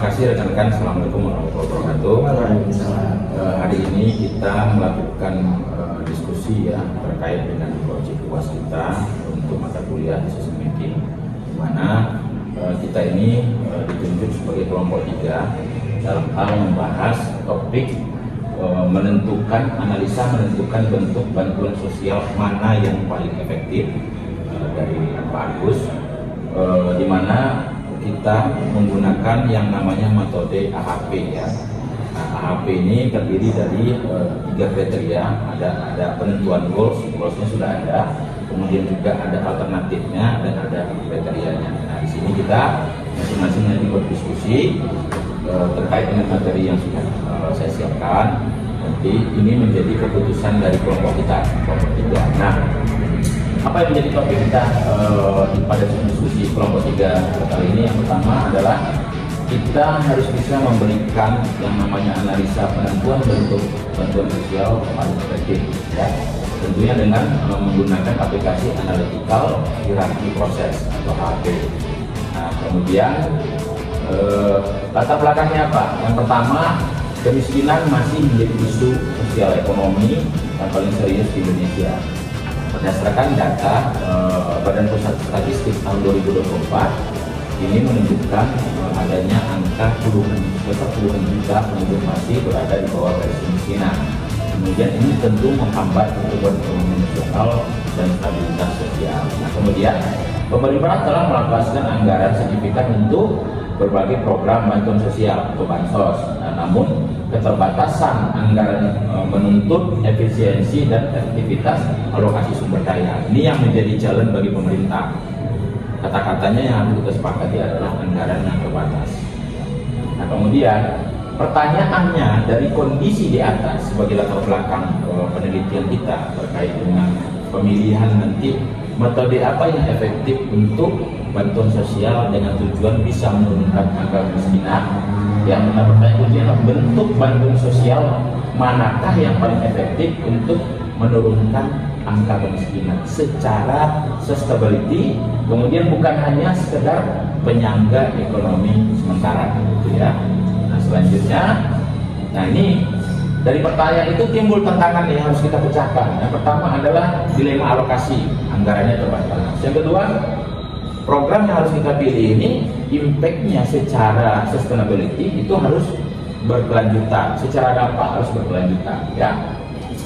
Terima kasih rekan-rekan, Assalamualaikum warahmatullahi wabarakatuh. Hari ini kita melakukan diskusi ya terkait dengan proyek UAS kita untuk mata kuliah Decision Making, di mana kita ini ditunjuk sebagai kelompok 3 dalam hal membahas topik menentukan bentuk bantuan sosial mana yang paling efektif dari Pak Agus, di mana kita menggunakan yang namanya metode AHP ya. Nah, AHP ini terdiri dari 3 kriteria, ada penentuan goalsnya sudah ada, kemudian juga ada alternatifnya dan ada kriterianya. Nah, di sini kita masing-masing nanti berdiskusi terkait dengan materi yang sudah saya siapkan. Nanti ini menjadi keputusan dari kelompok kita, kelompok 3. Nah, apa yang menjadi topik kita pada diskusi kelompok 3 kali ini? Yang pertama adalah kita harus bisa memberikan yang namanya analisa penentuan bentuk bantuan sosial paling efektif ya. Tentunya dengan menggunakan aplikasi analytical hierarchy process atau HP. Nah, kemudian latar belakangnya apa? Yang pertama, kemiskinan masih menjadi isu sosial ekonomi yang paling serius di Indonesia. Berdasarkan data Badan Pusat Statistik tahun 2024 ini menunjukkan adanya angka puluhan juta penduduk masih berada di bawah garis kemiskinan. Kemudian ini tentu menghambat pertumbuhan ekonomi nasional dan stabilitas sosial. Nah, kemudian pemerintah telah mengalokasikan anggaran signifikan untuk berbagai program bantuan sosial atau bansos. Nah, namun keterbatasan anggaran menuntut efisiensi dan efektivitas alokasi sumber daya. Ini yang menjadi challenge bagi pemerintah. Kata-katanya yang harus kita sepakati adalah anggaran yang terbatas. Nah, kemudian pertanyaannya dari kondisi di atas sebagai latar belakang penelitian kita terkait dengan pemilihan nanti metode apa yang efektif untuk bantuan sosial dengan tujuan bisa menurunkan angka kemiskinan. Yang kita bertanya kuncinya adalah bentuk bantuan sosial manakah yang paling efektif untuk menurunkan angka kemiskinan secara sustainability, kemudian bukan hanya sekedar penyangga ekonomi sementara gitu ya. Nah, selanjutnya, nah ini dari pertanyaan itu timbul tantangan yang harus kita pecahkan. Yang pertama adalah dilema alokasi, anggarannya terbatas. Yang kedua, program yang harus kita pilih ini impact-nya secara sustainability itu harus berkelanjutan, secara dampak harus berkelanjutan ya.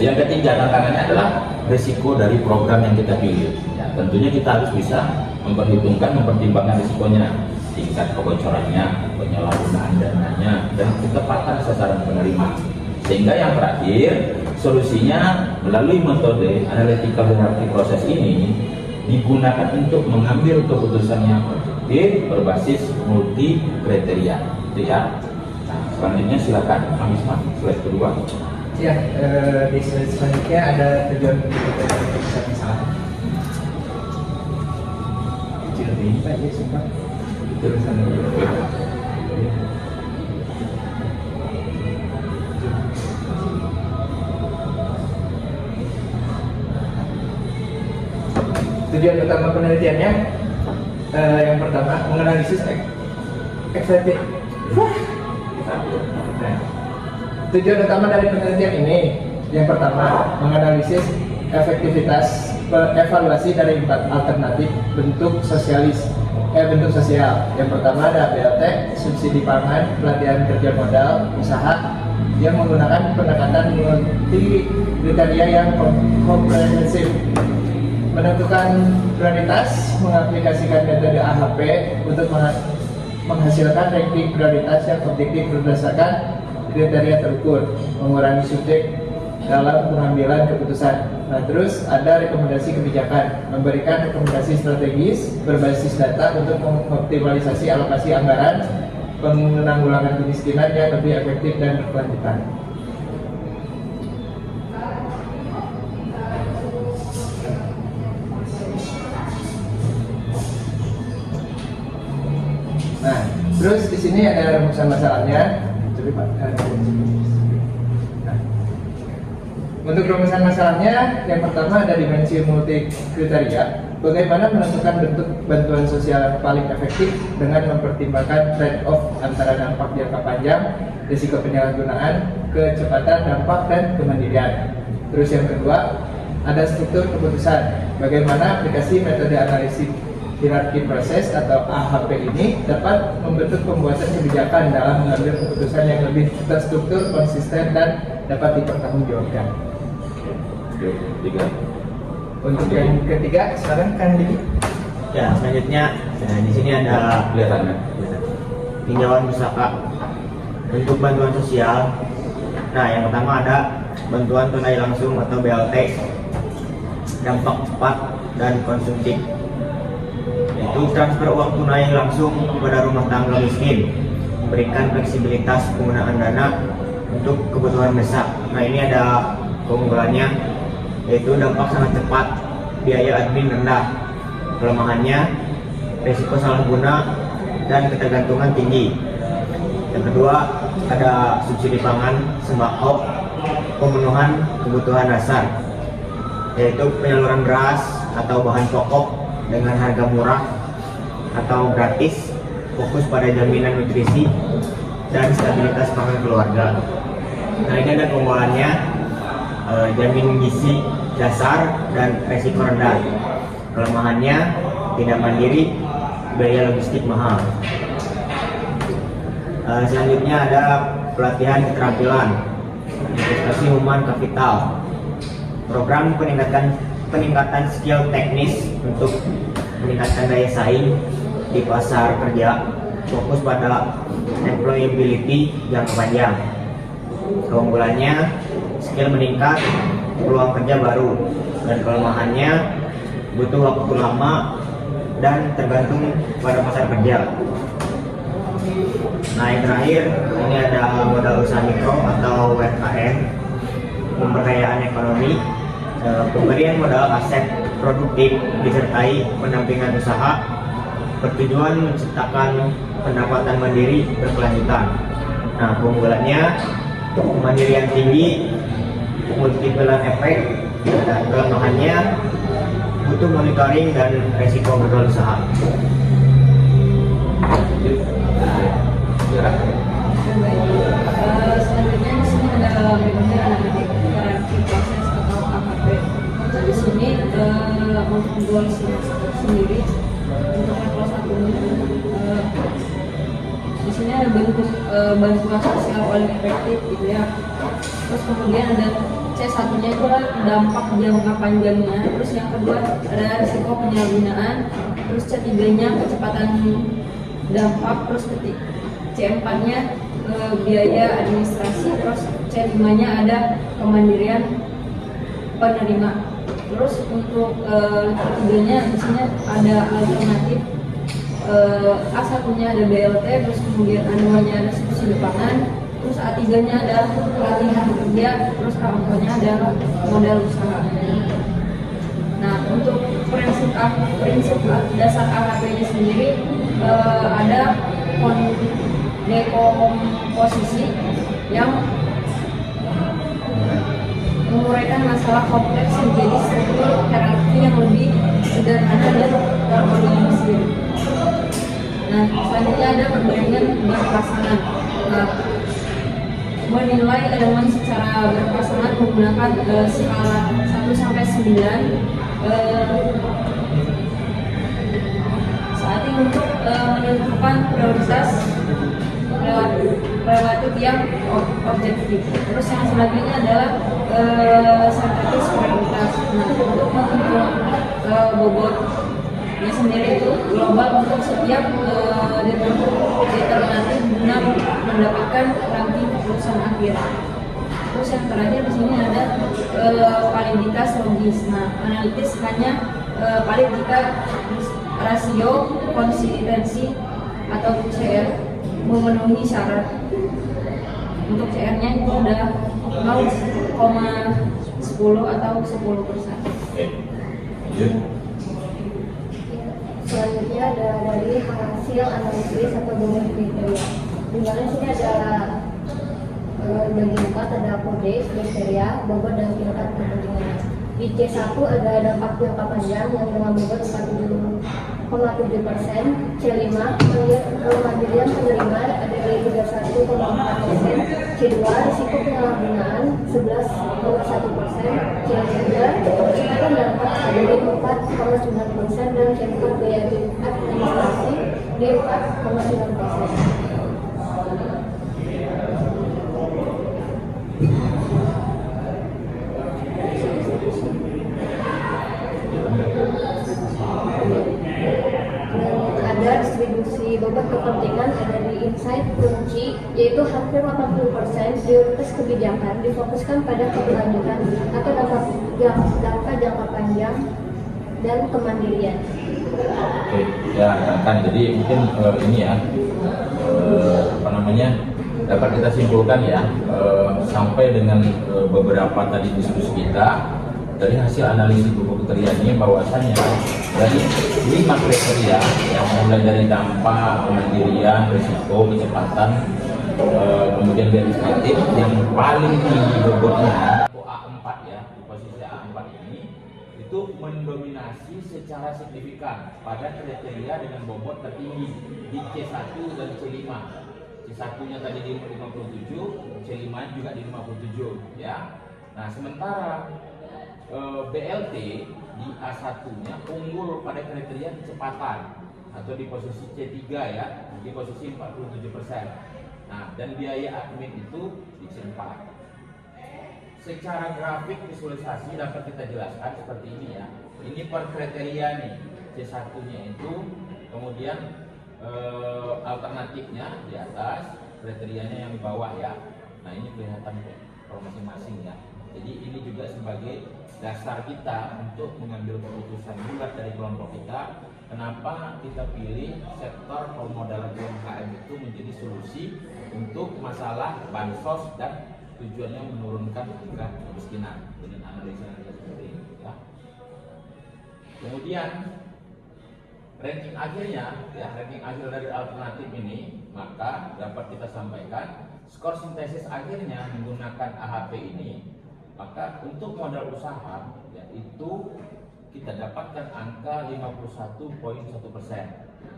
Yang ketiga tantangannya adalah risiko dari program yang kita pilih ya. Tentunya kita harus bisa mempertimbangkan risikonya, tingkat kebocorannya, penyalahgunaan dananya, dan ketepatan sasaran penerima. Sehingga yang terakhir, solusinya melalui metode analytical hierarchy proses ini digunakan untuk mengambil keputusan yang objektif berbasis multi kriteria, gitu ya. Nah, selanjutnya silakan Amisma, slide kedua. Ya, di slide selanjutnya ada tujuan keputusan misalnya. Kecil ini Pak, ya sumpah. Tulisan dulu. Tujuan utama penelitiannya yang pertama menganalisis efektif. Nah, tujuan utama dari penelitian ini yang pertama menganalisis efektivitas evaluasi dari 4 alternatif bentuk sosial. Yang pertama ada BLT, subsidi pangan, pelatihan kerja modal, usaha yang menggunakan pendekatan multi kriteria yang komprehensif. Menentukan prioritas, mengaplikasikan metode AHP untuk menghasilkan ranking prioritas yang objektif berdasarkan kriteria terukur, mengurangi subjek dalam pengambilan keputusan. Nah, terus ada rekomendasi kebijakan, memberikan rekomendasi strategis berbasis data untuk mengoptimalisasi alokasi anggaran penanggulangan kemiskinan yang lebih efektif dan berkelanjutan. Nah, terus di sini ada rumusan masalahnya. Coba Pak. Nah. Untuk rumusan masalahnya, yang pertama ada dimensi multi kriteria. Bagaimana menentukan bentuk bantuan sosial yang paling efektif dengan mempertimbangkan trade-off antara dampak jangka panjang, risiko penyalahgunaan, kecepatan dampak, dan kemandirian. Terus yang kedua, ada struktur keputusan. Bagaimana aplikasi metode analisis hierarki proses atau AHP ini dapat membentuk pembuatan kebijakan dalam mengambil keputusan yang lebih terstruktur, konsisten, dan dapat dipertanggungjawabkan. Tiga. Untuk yang ketiga, sekarang kan Diki. Ya, selanjutnya di sini ada Kelihatan. tinjauan pusaka untuk bantuan sosial. Nah, yang pertama ada bantuan tunai langsung atau BLT, dampak cepat dan konsumtif, yaitu transfer uang tunai langsung kepada rumah tangga miskin, memberikan fleksibilitas penggunaan dana untuk kebutuhan mendesak. Nah, ini ada keunggulannya, yaitu dampak sangat cepat, biaya admin rendah, kelemahannya risiko salah guna dan ketergantungan tinggi. Yang kedua ada subsidi pangan, sembako, pemenuhan kebutuhan dasar, yaitu penyaluran beras atau bahan pokok dengan harga murah atau gratis, fokus pada jaminan nutrisi dan stabilitas pangan keluarga. Nah, ini ada keunggulannya, jamin gizi dasar dan resiko rendah. Kelemahannya tidak mandiri, biaya logistik mahal. Selanjutnya ada pelatihan keterampilan, investasi human capital, program peningkatan skill teknis untuk meningkatkan daya saing di pasar kerja, fokus pada employability jangka panjang. Keunggulannya skill meningkat, peluang kerja baru, dan kelemahannya butuh waktu lama dan tergantung pada pasar kerja. Nah, yang terakhir ini ada modal usaha mikro atau UMKM, pemberdayaan ekonomi, pemberian modal aset produktif disertai pendampingan usaha, bertujuan menciptakan pendapatan mandiri berkelanjutan. Nah, keunggulannya kemandirian tinggi, multiplier efek, dan kelemahannya butuh monitoring dan resiko berusaha. Selanjutnya di sini ada metode analitik hierarki proses atau AHP. Di sini untuk goal sendiri untuk level 1 di sini ada bentuk bantuan sosial paling efektif gitu ya. Terus kemudian ada C1 nya itu dampak jangka panjangnya. Terus yang kedua ada risiko penyalahgunaan. Terus C3 nya kecepatan dampak. Terus C4 nya biaya administrasi. Terus C5 nya ada kemandirian penerima. Terus untuk C3 nya di sini ada alternatif. A1 nya ada BLT, terus kemudian A2 nya ada subsidi pangan, terus A3 nya ada pelatihan kerja, terus A4 nya ada modal usaha. Nah, untuk prinsip dasar AHP nya sendiri ada dekomposisi yang menguraikan masalah kompleks menjadi struktur hierarki yang lebih sederhana dan terorganisir. Nah, selanjutnya ada perbandingan berpasangan. Menilai elemen secara berpasangan menggunakan skala 1 sampai 9. Saat ini untuk menentukan prioritas relatif yang objektif. Terus yang selanjutnya adalah strategis prioritas. Nah, untuk menentukan bobotnya sendiri itu global untuk setiap determinatif guna mendapatkan ranking keputusan akhir. Terus yang terakhir di sini ada validitas logis. Nah, analitis hanya valid jika rasio konsistensi atau CR memenuhi syarat. Untuk CR-nya itu udah 0,10 atau 10%. Selanjutnya ada dari hasil analisis atau bonus kriteria. Di mana sini ada Bagi 4 ada kode, kriteria, bobot dan tingkat kepentingan. Di C1 ada dampak jangka panjang yang dengan bobot 40,7%, C5 kemandirian penerima ada di 31,4%, C2 risiko penyalahgunaan 11,1%, C3 kecepatan dampak ada di 4,9% dan C4 biaya administrasi di 4,9%. Ada distribusi bobot kepentingan ada di insight kunci, yaitu hampir 80% prioritas kebijakan difokuskan pada keberlanjutan atau dampak jangka panjang dan kemandirian. Oke, ya kan jadi mungkin ini ya dapat kita simpulkan ya sampai dengan beberapa tadi diskusi kita dari hasil analisis buku kriteria ini bahwasannya dari 5 kriteria yang mulai dari dampak, kemandirian, risiko, kecepatan, kemudian administratif yang paling tinggi bobotnya A4 ya, di posisi A4 ini itu mendominasi secara signifikan pada kriteria dengan bobot tertinggi di C1 dan C5. C1-nya tadi di 57, C5 juga di 57 ya. Nah, sementara BLT di A1-nya unggul pada kriteria kecepatan atau di posisi C3 ya, di posisi 47%. Nah, dan biaya admin itu di C4. Secara grafik visualisasi dapat kita jelaskan seperti ini ya. Ini per kriteria nih, C1-nya itu, kemudian alternatifnya di atas, kriterianya yang di bawah ya. Nah, ini kelihatan per masing-masing ya. Jadi ini juga sebagai dasar kita untuk mengambil keputusan bulat dari kelompok kita. Kenapa kita pilih sektor permodalan UMKM itu menjadi solusi untuk masalah bansos dan tujuannya menurunkan angka kemiskinan dengan analisa seperti ini. Ya. Kemudian ranking akhirnya, ya ranking akhir dari alternatif ini, maka dapat kita sampaikan skor sintesis akhirnya menggunakan AHP ini. Maka untuk modal usaha yaitu kita dapatkan angka 51,1%.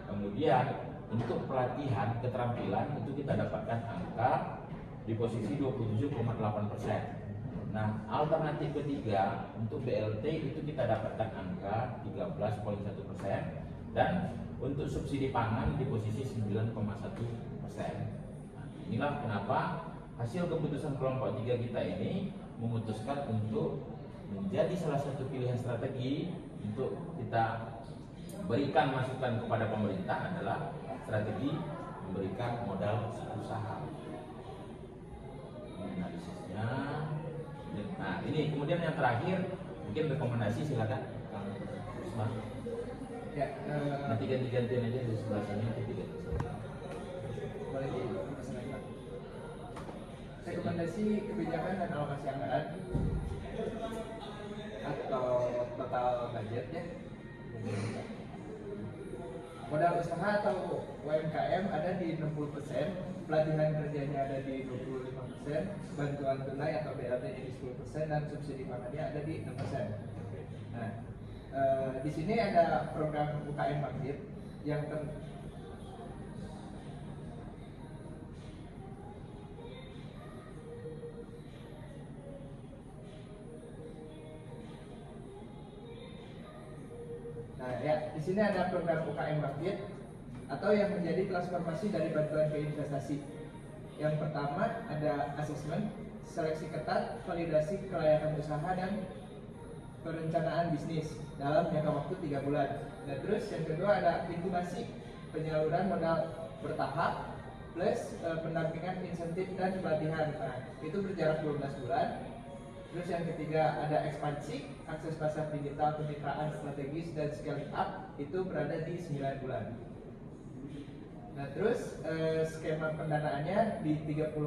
Kemudian untuk pelatihan keterampilan itu kita dapatkan angka di posisi 27,8%. Nah, alternatif ketiga untuk BLT itu kita dapatkan angka 13,1% dan untuk subsidi pangan di posisi 9,1%. Nah, inilah kenapa hasil keputusan kelompok 3 kita ini memutuskan untuk menjadi salah satu pilihan strategi untuk kita berikan masukan kepada pemerintah adalah strategi memberikan modal usaha. Analisisnya. Nah, ini kemudian yang terakhir mungkin rekomendasi, silakan Kang Usman. Ya, nanti ganti-gantian aja di sebelah sini nanti boleh dipersilakan. Rekomendasi kebijakan dan alokasi anggaran atau total budget ya. Modal usaha atau UMKM ada di 60%, pelatihan kerjanya ada di 25%, bantuan tunai atau BLT di 10% dan subsidi pangannya ada di 6%. Nah, di sini ada program UKM Bangkit yang Nah, ya, di sini ada program UKM Bangkit atau yang menjadi transformasi dari bantuan ke investasi. Yang pertama ada asesmen, seleksi ketat, validasi kelayakan usaha dan perencanaan bisnis dalam jangka waktu 3 bulan. Dan terus yang kedua ada inkubasi, penyaluran modal bertahap plus pendampingan insentif dan pelatihan. Nah, itu berjarak 12 bulan. Terus yang ketiga ada ekspansi, akses pasar digital, kemitraan strategis dan scaling up itu berada di 9 bulan. Nah, terus skema pendanaannya di 30%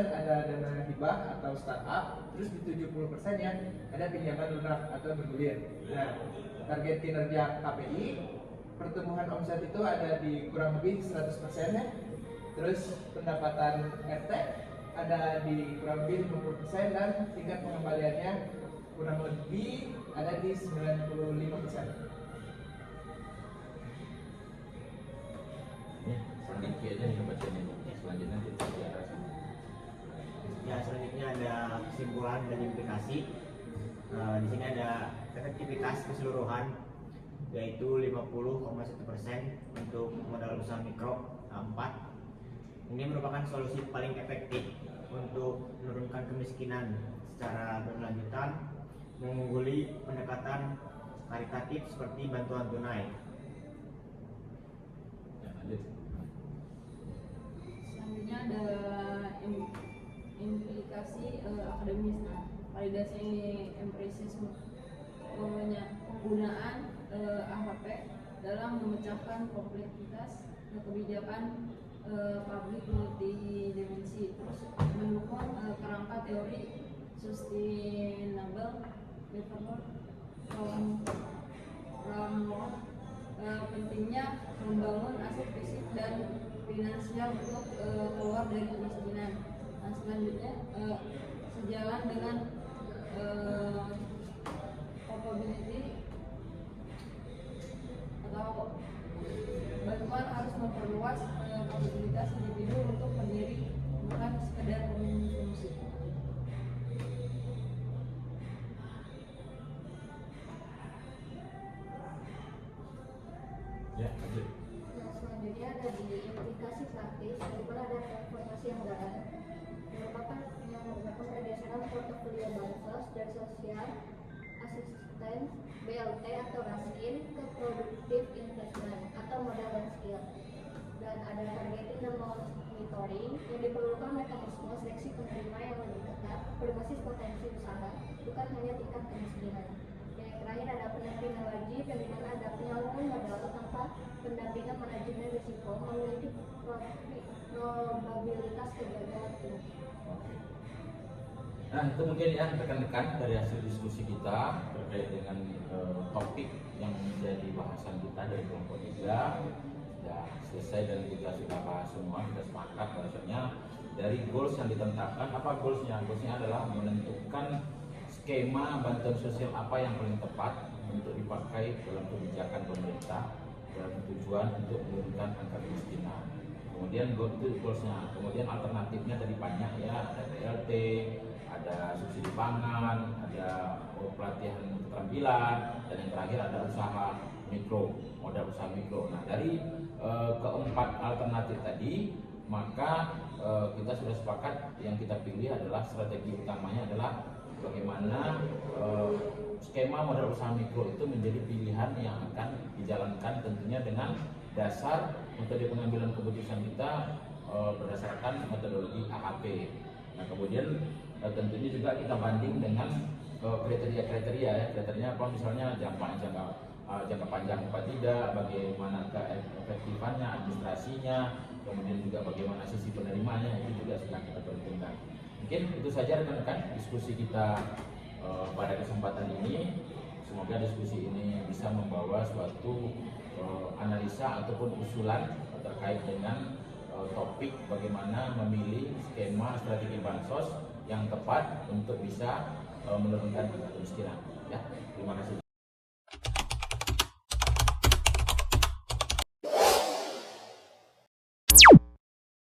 ada dana hibah atau startup, terus di 70% yang ada pinjaman lunak atau bergulir. Nah, target kinerja KPI pertumbuhan omset itu ada di kurang lebih 100% ya. Terus pendapatan RT ada di kurang lebih 50% dan tingkat pengembaliannya kurang lebih ada di 95%. Ini sedikit aja nih bacaan ini. Selanjutnya kita di atas. Ya, selanjutnya ada kesimpulan dan implikasi. Di sini ada efektivitas keseluruhan yaitu 50,1% untuk modal usaha mikro 4. Ini merupakan solusi paling efektif untuk menurunkan kemiskinan secara berkelanjutan, mengungguli pendekatan karitatif seperti bantuan tunai. Ya, lanjut. Selanjutnya ada implikasi akademis. Nah, validasi empiris penggunaan AHP dalam memecahkan kompleksitas kebijakan publik multidimensi, terus mendukung kerangka teori sustainable development framework. Pentingnya membangun aset fisik dan finansial untuk keluar dari kemiskinan. Nah, selanjutnya sejalan dengan capability atau bantuan harus memperluas kapabilitas individu untuk berdiri, bukan sekedar konsumsi. Ya, lanjut. Nah, selanjutnya ada di implikasi praktis, yaitu ada transportasi anggaran yang merupakan berdasarkan portofolio bansos dan sosial asisten BLT atau RASIN ke produktif investment atau modal dan skill. Dan ada targeting dan monitoring yang diperlukan mekanisme seleksi penerima yang lebih ketat berbasis potensi usaha, bukan hanya tingkat kemiskinan. Yang terakhir ada pendampingan wajib, yang dimana ada penyaluran modal tanpa pendampingan manajemen risiko memiliki probabilitas kegagalan tinggi. Oke. Nah, itu mungkin ya rekan-rekan dari hasil diskusi kita terkait dengan topik yang menjadi bahasan kita dari kelompok 3. Sudah selesai dan kita sudah bahas semua, kita sepakat bahasanya dari goals yang ditetapkan. Apa goalsnya? Goalsnya adalah menentukan skema bantuan sosial apa yang paling tepat untuk dipakai dalam kebijakan pemerintah dalam tujuan untuk menurunkan angka kemiskinan. Kemudian goalsnya, kemudian alternatifnya tadi banyak ya, ada BLT, ada subsidi pangan, ada pelatihan keterampilan, dan yang terakhir ada usaha mikro, modal usaha mikro. Nah, dari keempat alternatif tadi, maka kita sudah sepakat yang kita pilih adalah strategi utamanya adalah bagaimana skema modal usaha mikro itu menjadi pilihan yang akan dijalankan tentunya dengan dasar metode pengambilan keputusan kita berdasarkan metodologi AHP. Nah, kemudian tentunya juga kita banding dengan kriteria-kriteria ya. Kriterianya apa, misalnya jangka panjang apa tidak, bagaimana keefektifannya, administrasinya, kemudian juga bagaimana sisi penerimanya, itu juga sedang kita perhitungkan. Mungkin itu saja rekan-rekan diskusi kita pada kesempatan ini. Semoga diskusi ini bisa membawa suatu analisa ataupun usulan terkait dengan topik bagaimana memilih skema strategi bansos yang tepat untuk bisa menurunkan angka kemiskinan. Ya, terima kasih.